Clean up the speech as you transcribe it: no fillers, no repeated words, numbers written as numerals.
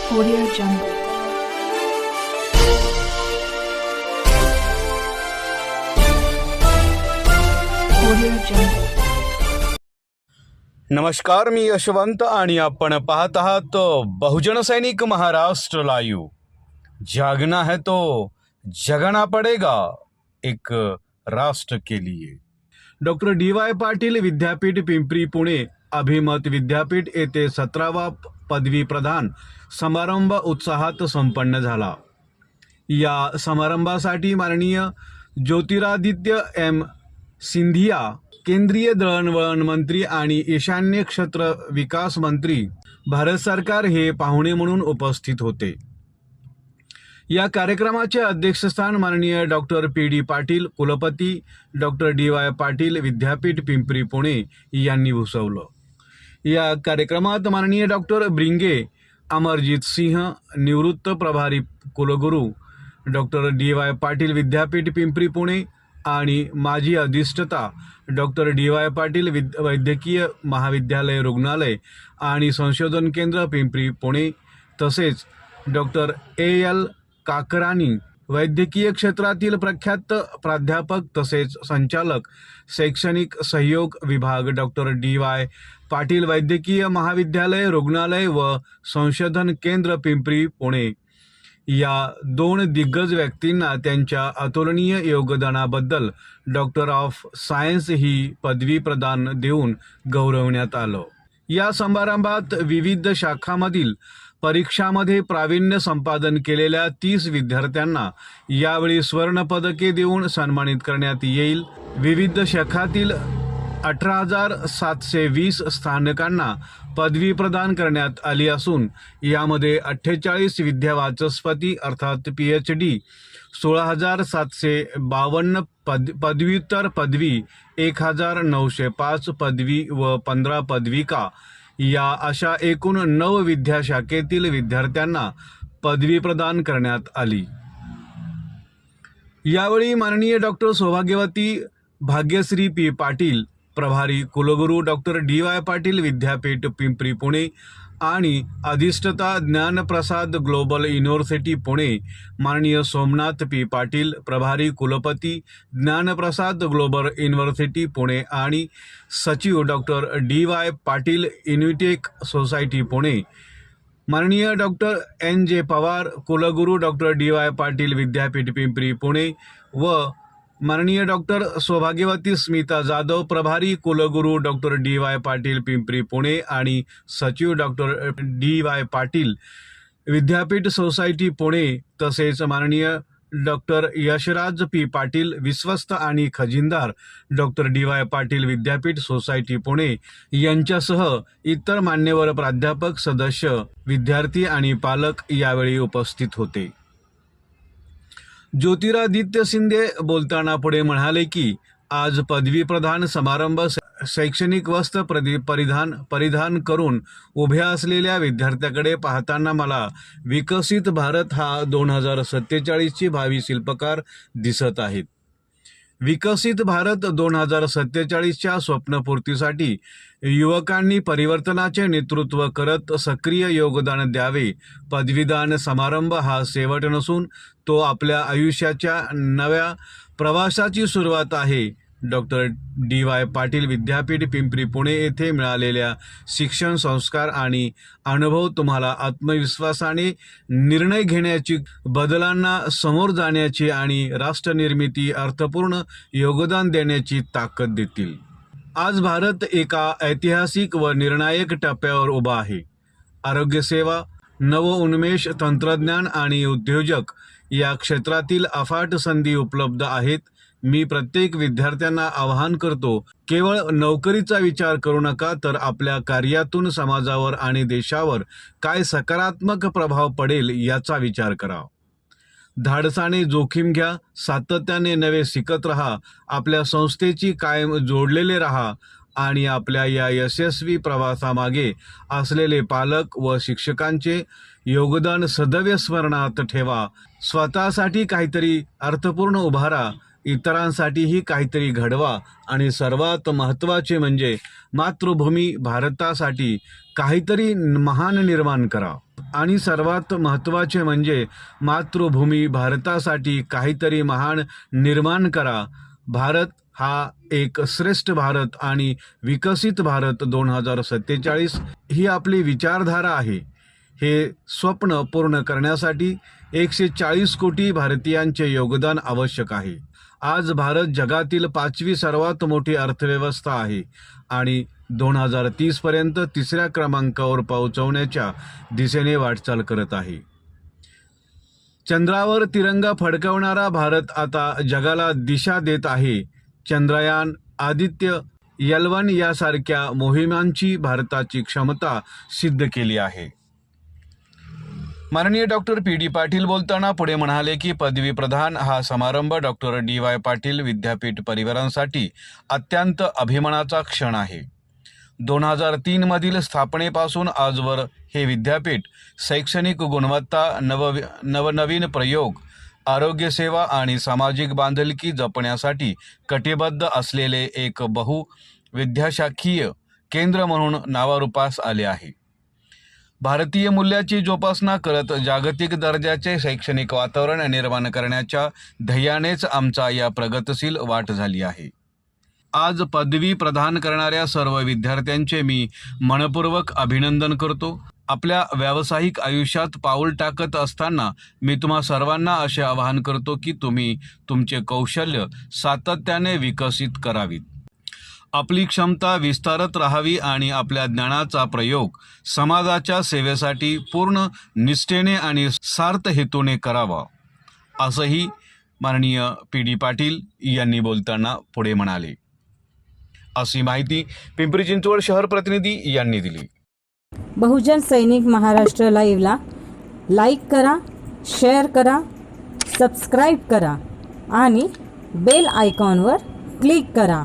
Audio Jungle. Audio Jungle. नमस्कार, मी यशवंत आणि आपण पाहत आहात बहुजन सैनिक महाराष्ट्र लाईव्ह। जागना है तो जगना पड़ेगा एक राष्ट्र के लिए। डॉक्टर DY पाटील विद्यापीठ पिंपरी पुणे अभिमत विद्यापीठ येथे 17वा पदवी प्रदान समारंभ उत्साहात संपन्न झाला। या समारंभासाठी माननीय ज्योतिरादित्य एम सिंधिया, केंद्रीय दळणवळण मंत्री आणि ईशान्य क्षेत्र विकास मंत्री भारत सरकार हे पाहुणे म्हणून उपस्थित होते। या कार्यक्रमाचे अध्यक्षस्थान माननीय डॉक्टर PD पाटील, कुलपती डॉक्टर DY पाटील विद्यापीठ पिंपरी पुणे यांनी भूषवलं। या कार्यक्रमात माननीय डॉक्टर ब्रिंगे अमरजीत सिंह, निवृत्त प्रभारी कुलगुरू डॉक्टर DY पाटील विद्यापीठ पिंपरी पुणे आणि माजी अधिष्ठाता डॉक्टर DY पाटील वैद्यकीय महाविद्यालय रुग्णालय आणि संशोधन केंद्र पिंपरी पुणे, तसेच डॉक्टर AL काकरानी, वैद्यकीय क्षेत्रातील प्रख्यात प्राध्यापक तसेच संचालक, शैक्षणिक सहयोग विभाग डॉक्टर DY पाटील वैद्यकीय महाविद्यालय रुग्णालय व संशोधन केंद्र पिंपरी पुणे या दोन दिग्गज व्यक्तींना त्यांच्या अतुलनीय योगदानाबद्दल डॉक्टर ऑफ सायन्स ही पदवी प्रदान देऊन गौरवण्यात आलं। या समारंभात विविध शाखांमधील परीक्षांमध्ये प्रावीण्य संपादन केलेल्या 30 विद्यार्थ्यांना यावेळी स्वर्ण पदके देऊन सन्मानित करण्यात येईल। विविध शाखातील 18,720 स्थानिकांना पदवी प्रदान करण्यात आली असून यामध्ये 48 विद्यावाचस्पती अर्थात PhD, 16,752 पदव्युत्तर पदवी, 1,905 पदवी व 15 पदविका या अशा एकूण 9 विद्याशाखेतील विद्यार्थ्यांना पदवी प्रदान करण्यात आली। यावेळी माननीय डॉक्टर सौभाग्यवती भाग्यश्री P पाटील, प्रभारी कुलगुरू डॉक्टर DY पाटील विद्यापीठ पिंपरी पुणे आणि अधिष्ठाता ज्ञानप्रसाद ग्लोबल युनिव्हर्सिटी पुणे, माननीय सोमनाथ P पाटील, प्रभारी कुलपती ज्ञानप्रसाद ग्लोबल युनिव्हर्सिटी पुणे आणि सचिव doctor DY Patil Unitech society Pune, माननीय डॉक्टर NJ पवार, कुलगुरू डॉक्टर DY पाटील विद्यापीठ पिंपरी पुणे व माननीय डॉक्टर सौभाग्यवती स्मिता जाधव, प्रभारी कुलगुरू डॉक्टर DY पाटील पिंपरी पुणे आणि सचिव डॉक्टर DY पाटील विद्यापीठ सोसायटी पुणे, तसेच माननीय डॉक्टर यशराज P पाटील, विश्वस्त आणि खजिनदार डॉक्टर DY पाटील विद्यापीठ सोसायटी पुणे यांच्यासह इतर मान्यवर प्राध्यापक, सदस्य, विद्यार्थी आणि पालक यावेळी उपस्थित होते। ज्योतिरादित्य सिंधे बोलताना पुढे म्हणाले की आज पदवी प्रदान समारंभ शैक्षणिक वस्त्र परिधान करून उभ्या असलेल्या विद्यार्थ्याकडे पाहताना मला विकसित भारत हा 2047 ची भावी शिल्पकार दिसत आहेत। विकसित भारत 2047च्या स्वप्नपूर्तीसाठी युवकांनी परिवर्तनाचे नेतृत्व करत सक्रिय योगदान द्यावे। पदवीदान समारंभ हा शेवट नसून तो आपल्या आयुष्याच्या नव्या प्रवासाची सुरुवात आहे। डॉक्टर DY पाटील विद्यापीठ पिंपरी पुणे येथे मिळालेल्या शिक्षण, संस्कार आणि अनुभव तुम्हाला आत्मविश्वासाने निर्णय घेण्याची, बदलांना समोर जाण्याची आणि राष्ट्रनिर्मिती अर्थपूर्ण योगदान देण्याची ताकद देतील। आज भारत एका ऐतिहासिक व निर्णायक टप्प्यावर उभा आहे। आरोग्यसेवा, नवोन्मेष, तंत्रज्ञान आणि उद्योजक या क्षेत्रातील अफाट संधी उपलब्ध आहेत। मी प्रत्येक विद्यार्थ्यांना आवाहन करतो, केवळ नोकरीचा विचार करू नका, तर आपल्या कार्यातून समाजावर आणि देशावर काय सकारात्मक प्रभाव पडेल याचा विचार करा। धाडसाने जोखीम घ्या, सातत्याने नवे शिकत राहा, आपल्या संस्थेची कायम जोडलेले राहा आणि आपल्या या यशस्वी प्रवासामागे असलेले पालक व शिक्षकांचे योगदान सदैव स्मरणात ठेवा। स्वतःसाठी काहीतरी अर्थपूर्ण उभारा, इतरांसाठीही काहीतरी घडवा आणि सर्वात महत्त्वाचे म्हणजे मातृभूमी भारतासाठी काहीतरी महान निर्माण करा। आणि सर्वात महत्त्वाचे म्हणजे मातृभूमी भारतासाठी काहीतरी महान निर्माण करा. भारत हा एक श्रेष्ठ भारत आणि विकसित भारत 2047 ही आपली विचारधारा आहे. हे स्वप्न पूर्ण करण्यासाठी 140 कोटी भारतीयांचे योगदान आवश्यक आहे. आज भारत जगातील 5वी सर्वात मोठी अर्थव्यवस्था आहे आणि 2030 पर्यंत 3ऱ्या क्रमांकावर पोहोचवण्याच्या दिशेने वाटचाल करत आहे. चंद्रावर तिरंगा फडकवणारा भारत आता जगाला दिशा देत आहे. चंद्रयान, आदित्य L1 यासारख्या मोहिमांची भारताची क्षमता सिद्ध केली आहे. माननीय डॉक्टर PD पाटील बोलताना पुढे म्हणाले की पदवी प्रदान हा समारंभ डॉक्टर DY पाटील विद्यापीठ परिवारांसाठी अत्यंत अभिमानाचा क्षण आहे. 2003 मधील स्थापनेपासून आजवर हे विद्यापीठ शैक्षणिक गुणवत्ता, नवनवीन प्रयोग, आरोग्यसेवा आणि सामाजिक बांधिलकी जपण्यासाठी कटिबद्ध असलेले एक बहुविद्याशाखीय केंद्र म्हणून नावारूपास आले आहे. भारतीय मूल्याची जोपासना करत जागतिक दर्जाचे शैक्षणिक वातावरण निर्माण करण्याच्या ध्येयानेच आमचा या प्रगतशील वाट झाली आहे. आज पदवी प्रदान करणाऱ्या सर्व विद्यार्थ्यांचे मी मनपूर्वक अभिनंदन करतो. आपल्या व्यावसायिक आयुष्यात पाऊल टाकत असताना मी तुम्हा सर्वांना असे आवाहन करतो की तुम्ही तुमचे कौशल्य सातत्याने विकसित करावीत. आपली क्षमता विस्तारत राहावी आणि आपल्या ज्ञानाचा प्रयोग समाजाच्या सेवेसाठी पूर्ण निष्ठेने आणि सार्थ हेतूने करावा, असंही माननीय PD पाटील यांनी बोलताना पुढे म्हणाले. अशी माहिती पिंपरी चिंचवड शहर प्रतिनिधी यांनी दिली. बहुजन सैनिक महाराष्ट्र लाईव्हला लाईक करा, शेअर करा, सबस्क्राईब करा आणि बेल आयकॉनवर क्लिक करा.